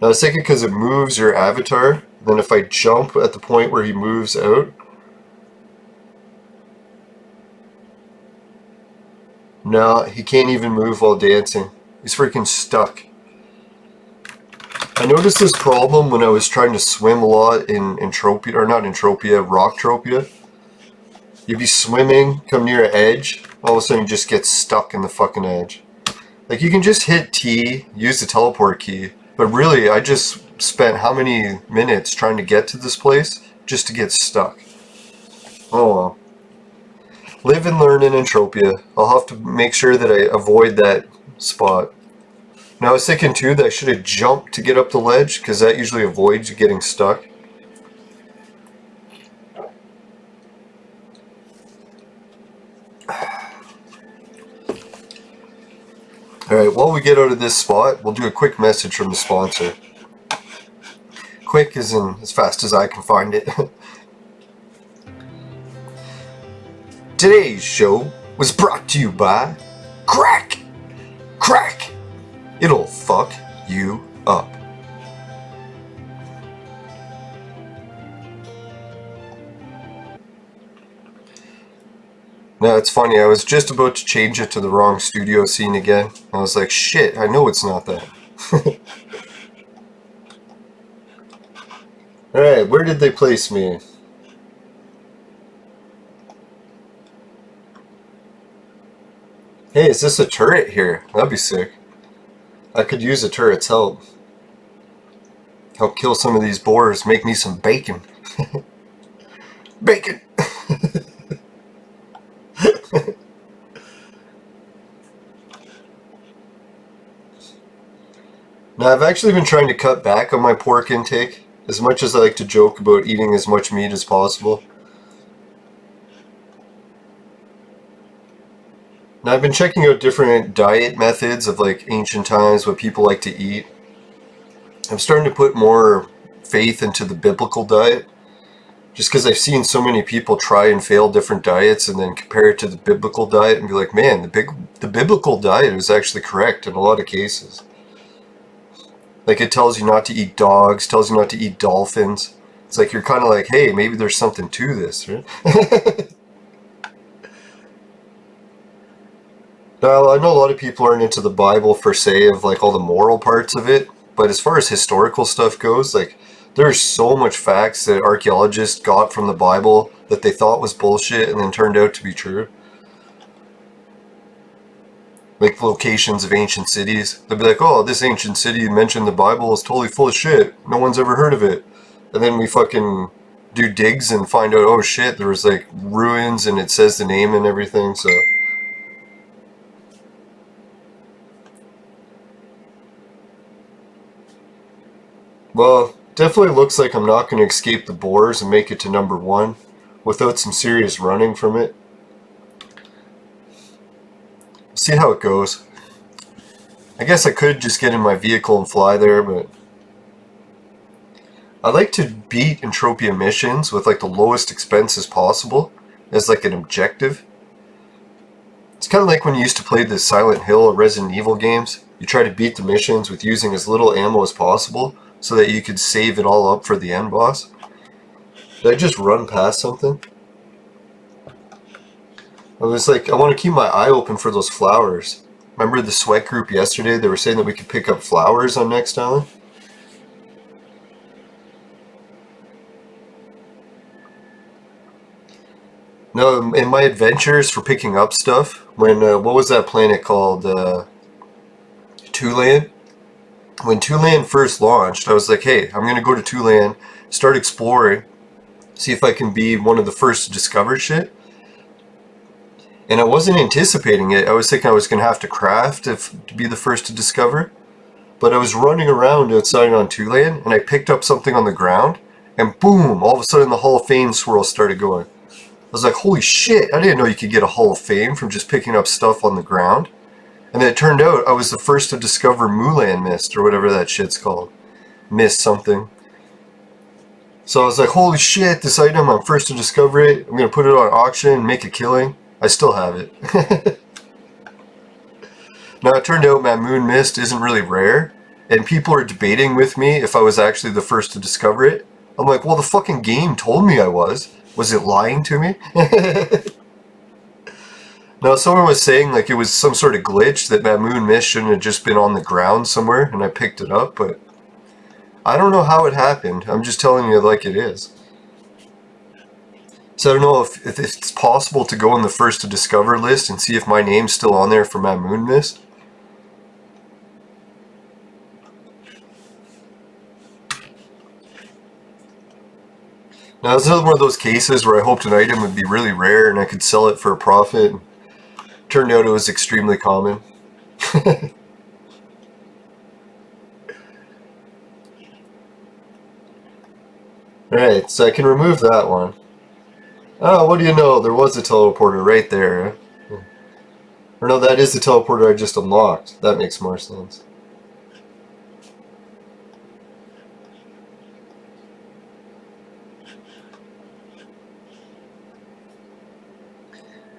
Now I was thinking because it moves your avatar, then if I jump at the point where he moves out. No, he can't even move while dancing. He's freaking stuck. I noticed this problem when I was trying to swim a lot in Entropia, or not Entropia, Rocktropia. You'd be swimming, come near an edge, all of a sudden you just get stuck in the fucking edge. Like you can just hit T, use the teleport key, but really I just spent how many minutes trying to get to this place just to get stuck. Oh well. Live and learn in Entropia. I'll have to make sure that I avoid that spot. Now I was thinking too that I should have jumped to get up the ledge, because that usually avoids you getting stuck. Alright, while we get out of this spot, we'll do a quick message from the sponsor. Quick as in as fast as I can find it. Today's show was brought to you by Crack! Crack! It'll fuck you up. Now it's funny, I was just about to change it to the wrong studio scene again. I was like, shit, I know it's not that. Alright, where did they place me? Hey, is this a turret here? That'd be sick. I could use a turret's help. Help kill some of these boars, make me some bacon. Bacon! Now, I've actually been trying to cut back on my pork intake, as much as I like to joke about eating as much meat as possible. Now I've been checking out different diet methods of like ancient times, what people like to eat. I'm starting to put more faith into the biblical diet, just because I've seen so many people try and fail different diets and then compare it to the biblical diet and be like, man, the biblical diet is actually correct in a lot of cases. Like it tells you not to eat dogs, tells you not to eat dolphins. It's like you're kind of like, hey, maybe there's something to this, right? Now, I know a lot of people aren't into the Bible per se of like all the moral parts of it, but as far as historical stuff goes, like there's so much facts that archaeologists got from the Bible that they thought was bullshit and then turned out to be true. Like locations of ancient cities. They'll be like, oh, this ancient city you mentioned in the Bible is totally full of shit. No one's ever heard of it. And then we fucking do digs and find out, oh shit, there was like ruins and it says the name and everything, so. Well, definitely looks like I'm not going to escape the boars and make it to number 1 without some serious running from it. See how it goes. I guess I could just get in my vehicle and fly there, but I like to beat Entropia missions with like the lowest expenses possible as like an objective. It's kind of like when you used to play the Silent Hill or Resident Evil games. You try to beat the missions with using as little ammo as possible so that you could save it all up for the end boss. Did I just run past something? I was like, I want to keep my eye open for those flowers. Remember the sweat group yesterday? They were saying that we could pick up flowers on Next Island? No, in my adventures for picking up stuff, when, what was that planet called? Tulan? When Tulan first launched, I was like, hey, I'm going to go to Tulan, start exploring, see if I can be one of the first to discover shit. And I wasn't anticipating it. I was thinking I was going to have to craft to be the first to discover. But I was running around outside on Tulan, and I picked up something on the ground, and boom, all of a sudden the Hall of Fame swirl started going. I was like, holy shit, I didn't know you could get a Hall of Fame from just picking up stuff on the ground. And then it turned out I was the first to discover Mulan Mist, or whatever that shit's called. Mist something. So I was like, holy shit, this item, I'm first to discover it. I'm going to put it on auction and make a killing. I still have it. Now, it turned out Mamoon Mist isn't really rare, and people are debating with me if I was actually the first to discover it. I'm like, well, the fucking game told me I was. Was it lying to me? Now, someone was saying like it was some sort of glitch that Mamoon Mist shouldn't have just been on the ground somewhere, and I picked it up, but I don't know how it happened. I'm just telling you like it is. So I don't know if it's possible to go on the first to discover list and see if my name's still on there for Mamoon Mist. Now, this is one of those cases where I hoped an item would be really rare and I could sell it for a profit. Turned out it was extremely common. Alright, so I can remove that one. Oh, what do you know? There was a teleporter right there. Or no, that is the teleporter I just unlocked. That makes more sense.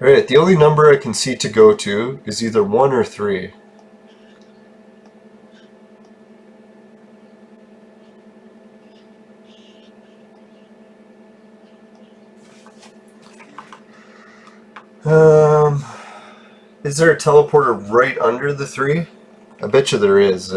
Alright, the only number I can see to go to is either 1 or 3. Is there a teleporter right under the 3? I bet you there is,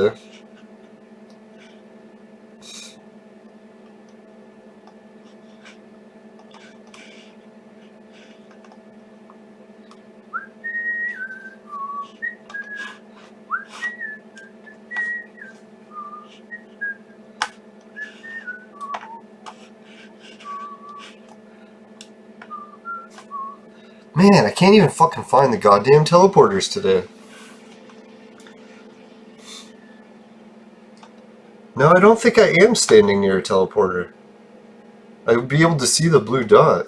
Man, I can't even fucking find the goddamn teleporters today. No, I don't think I am standing near a teleporter. I would be able to see the blue dot.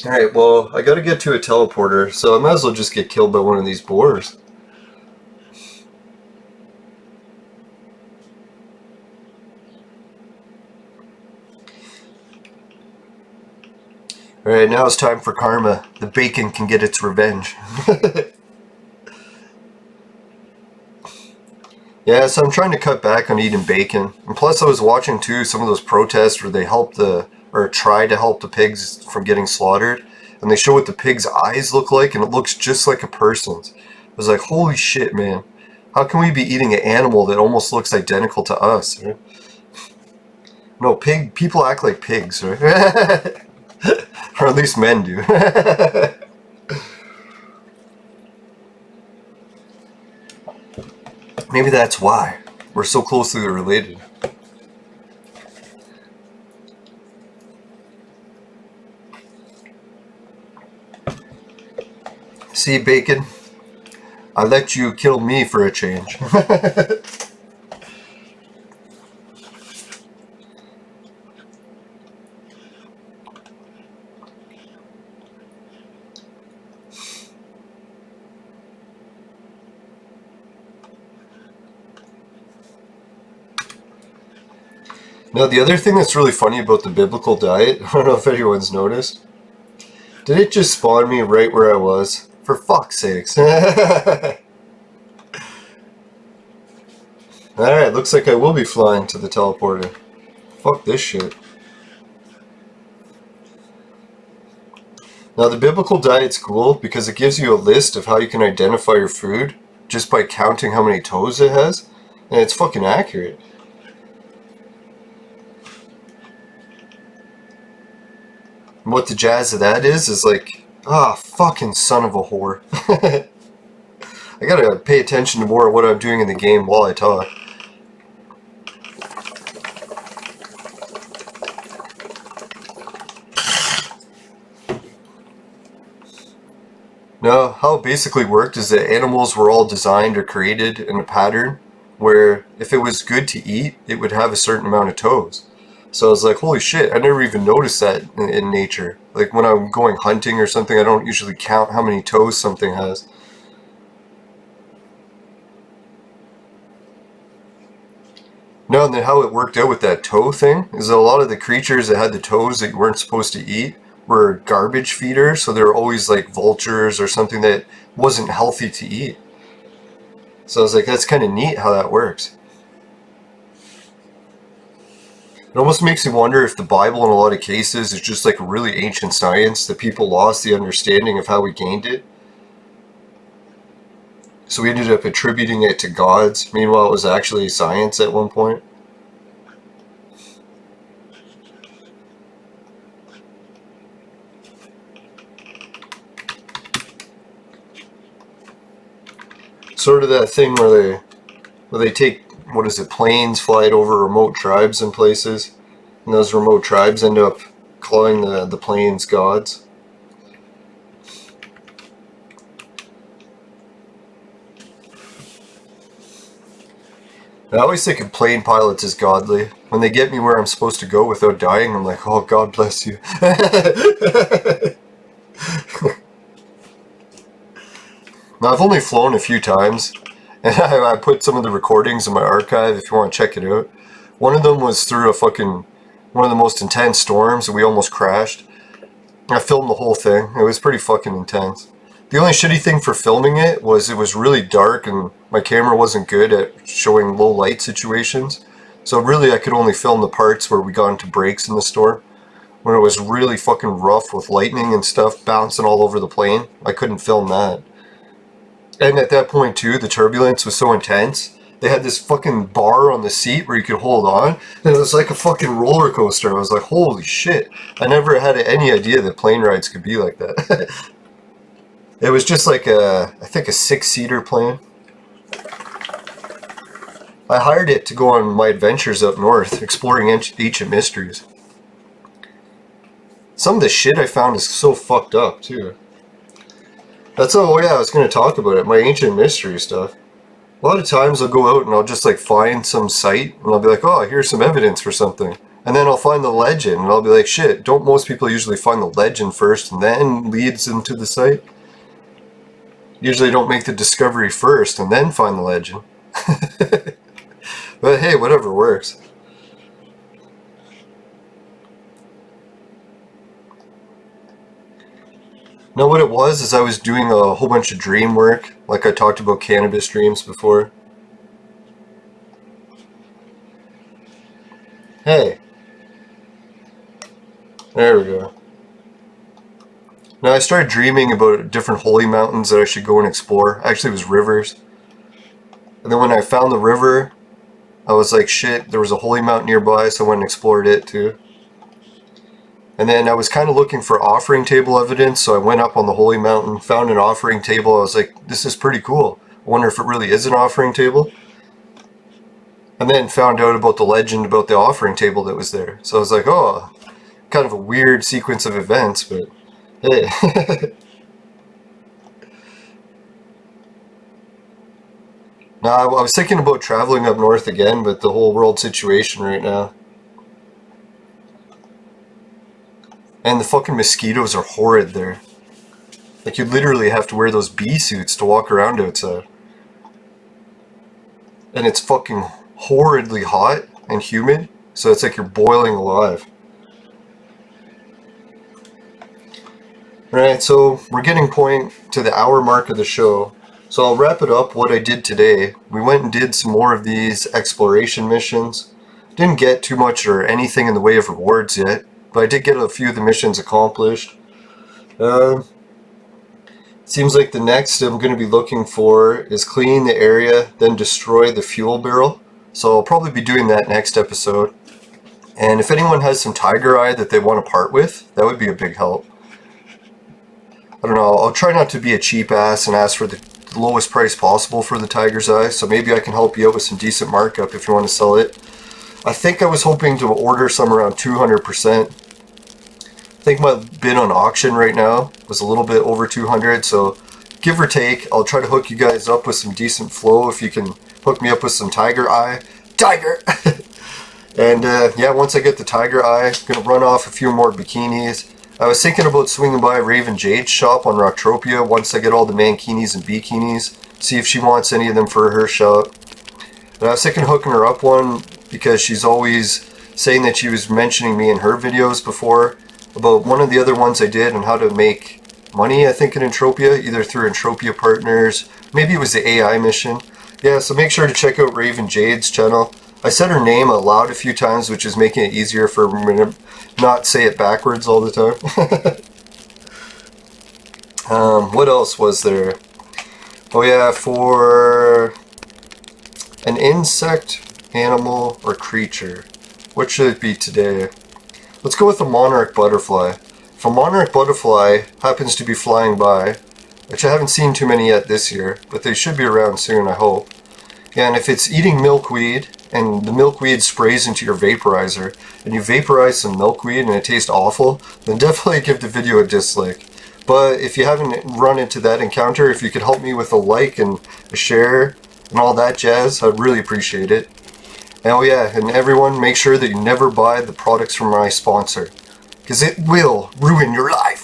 Alright, well, I gotta get to a teleporter, so I might as well just get killed by one of these boars. Alright, now it's time for karma. The bacon can get its revenge. Yeah, so I'm trying to cut back on eating bacon. And plus I was watching too some of those protests where they try to help the pigs from getting slaughtered. And they show what the pig's eyes look like, and it looks just like a person's. I was like, holy shit, man. How can we be eating an animal that almost looks identical to us? Right? No, people act like pigs, right? Or at least men do. Maybe that's why we're so closely related. See, bacon, I let you kill me for a change. Now, the other thing that's really funny about the biblical diet, I don't know if anyone's noticed, did it just spawn me right where I was? For fuck's sakes. Alright, looks like I will be flying to the teleporter. Fuck this shit. Now, the biblical diet's cool because it gives you a list of how you can identify your food just by counting how many toes it has, and it's fucking accurate. And what the jazz of that is like, fucking son of a whore. I gotta pay attention to more of what I'm doing in the game while I talk. Now, how it basically worked is that animals were all designed or created in a pattern where if it was good to eat, it would have a certain amount of toes. So I was like, holy shit, I never even noticed that in nature. Like when I'm going hunting or something, I don't usually count how many toes something has. No, and then how it worked out with that toe thing is that a lot of the creatures that had the toes that you weren't supposed to eat were garbage feeders, so they were always like vultures or something that wasn't healthy to eat. So I was like, that's kind of neat how that works. It almost makes me wonder if the Bible in a lot of cases is just like a really ancient science that people lost the understanding of how we gained it. So we ended up attributing it to gods. Meanwhile, it was actually science at one point. Sort of that thing where they take, what is it, planes, fly it over remote tribes in places, and those remote tribes end up calling the planes gods. I always think of plane pilots as godly. When they get me where I'm supposed to go without dying, I'm like, oh, God bless you. Now, I've only flown a few times, and I put some of the recordings in my archive if you want to check it out. One of them was through one of the most intense storms, and we almost crashed. I filmed the whole thing. It was pretty fucking intense. The only shitty thing for filming it was really dark, and my camera wasn't good at showing low light situations. So really I could only film the parts where we got into breaks in the storm. When it was really fucking rough with lightning and stuff bouncing all over the plane, I couldn't film that. And at that point too, the turbulence was so intense, they had this fucking bar on the seat where you could hold on, and it was like a fucking roller coaster. I was like, holy shit. I never had any idea that plane rides could be like that. It was just like I think a 6-seater plane. I hired it to go on my adventures up north, exploring ancient mysteries. Some of the shit I found is so fucked up too. That's oh yeah, I was going to talk about it, my ancient mystery stuff. A lot of times I'll go out and I'll just like find some site and I'll be like, oh, here's some evidence for something. And And then I'll find the legend, and I'll be like, shit, don't most people usually find the legend first and then leads them to the site? Usually don't make the discovery first and then find the legend. But hey, whatever works. Now what it was is I was doing a whole bunch of dream work, like I talked about cannabis dreams before. Hey. There we go. Now I started dreaming about different holy mountains that I should go and explore. Actually it was rivers. And then when I found the river, I was like, shit, there was a holy mountain nearby, so I went and explored it too. And then I was kind of looking for offering table evidence, so I went up on the holy mountain, found an offering table. I was like, this is pretty cool. I wonder if it really is an offering table. And then found out about the legend about the offering table that was there. So I was like, oh, kind of a weird sequence of events, but hey. Now, I was thinking about traveling up north again, but the whole world situation right now. And the fucking mosquitoes are horrid there. Like, you literally have to wear those bee suits to walk around outside. And it's fucking horridly hot and humid, so it's like you're boiling alive. Alright, so we're getting point to the hour mark of the show. So I'll wrap it up what I did today. We went and did some more of these exploration missions. Didn't get too much or anything in the way of rewards yet, but I did get a few of the missions accomplished. Seems like the next I'm going to be looking for is clean the area, then destroy the fuel barrel. So I'll probably be doing that next episode. And if anyone has some tiger eye that they want to part with, that would be a big help. I don't know, I'll try not to be a cheap ass and ask for the lowest price possible for the tiger's eye, so maybe I can help you out with some decent markup if you want to sell it. I think I was hoping to order some around 200%. I think my bid on auction right now was a little bit over 200, so give or take, I'll try to hook you guys up with some decent flow if you can hook me up with some tiger eye. Tiger! And yeah, once I get the tiger eye, I'm going to run off a few more bikinis. I was thinking about swinging by Jade's shop on Rocktropia once I get all the mankinis and bikinis, see if she wants any of them for her shop. And I was thinking of hooking her up one because she's always saying that she was mentioning me in her videos before about one of the other ones I did on how to make money, I think, in Entropia, either through Entropia Partners, maybe it was the AI mission. Yeah, so make sure to check out Jade's channel. I said her name out loud a few times, which is making it easier for me to not say it backwards all the time. What else was there? Oh yeah, for an insect, animal, or creature. What should it be today? Let's go with a monarch butterfly. If a monarch butterfly happens to be flying by, which I haven't seen too many yet this year, but they should be around soon, I hope. And if it's eating milkweed, and the milkweed sprays into your vaporizer, and you vaporize some milkweed and it tastes awful, then definitely give the video a dislike. But if you haven't run into that encounter, if you could help me with a like and a share and all that jazz, I'd really appreciate it. And oh yeah, and everyone, make sure that you never buy the products from my sponsor, because it will ruin your life.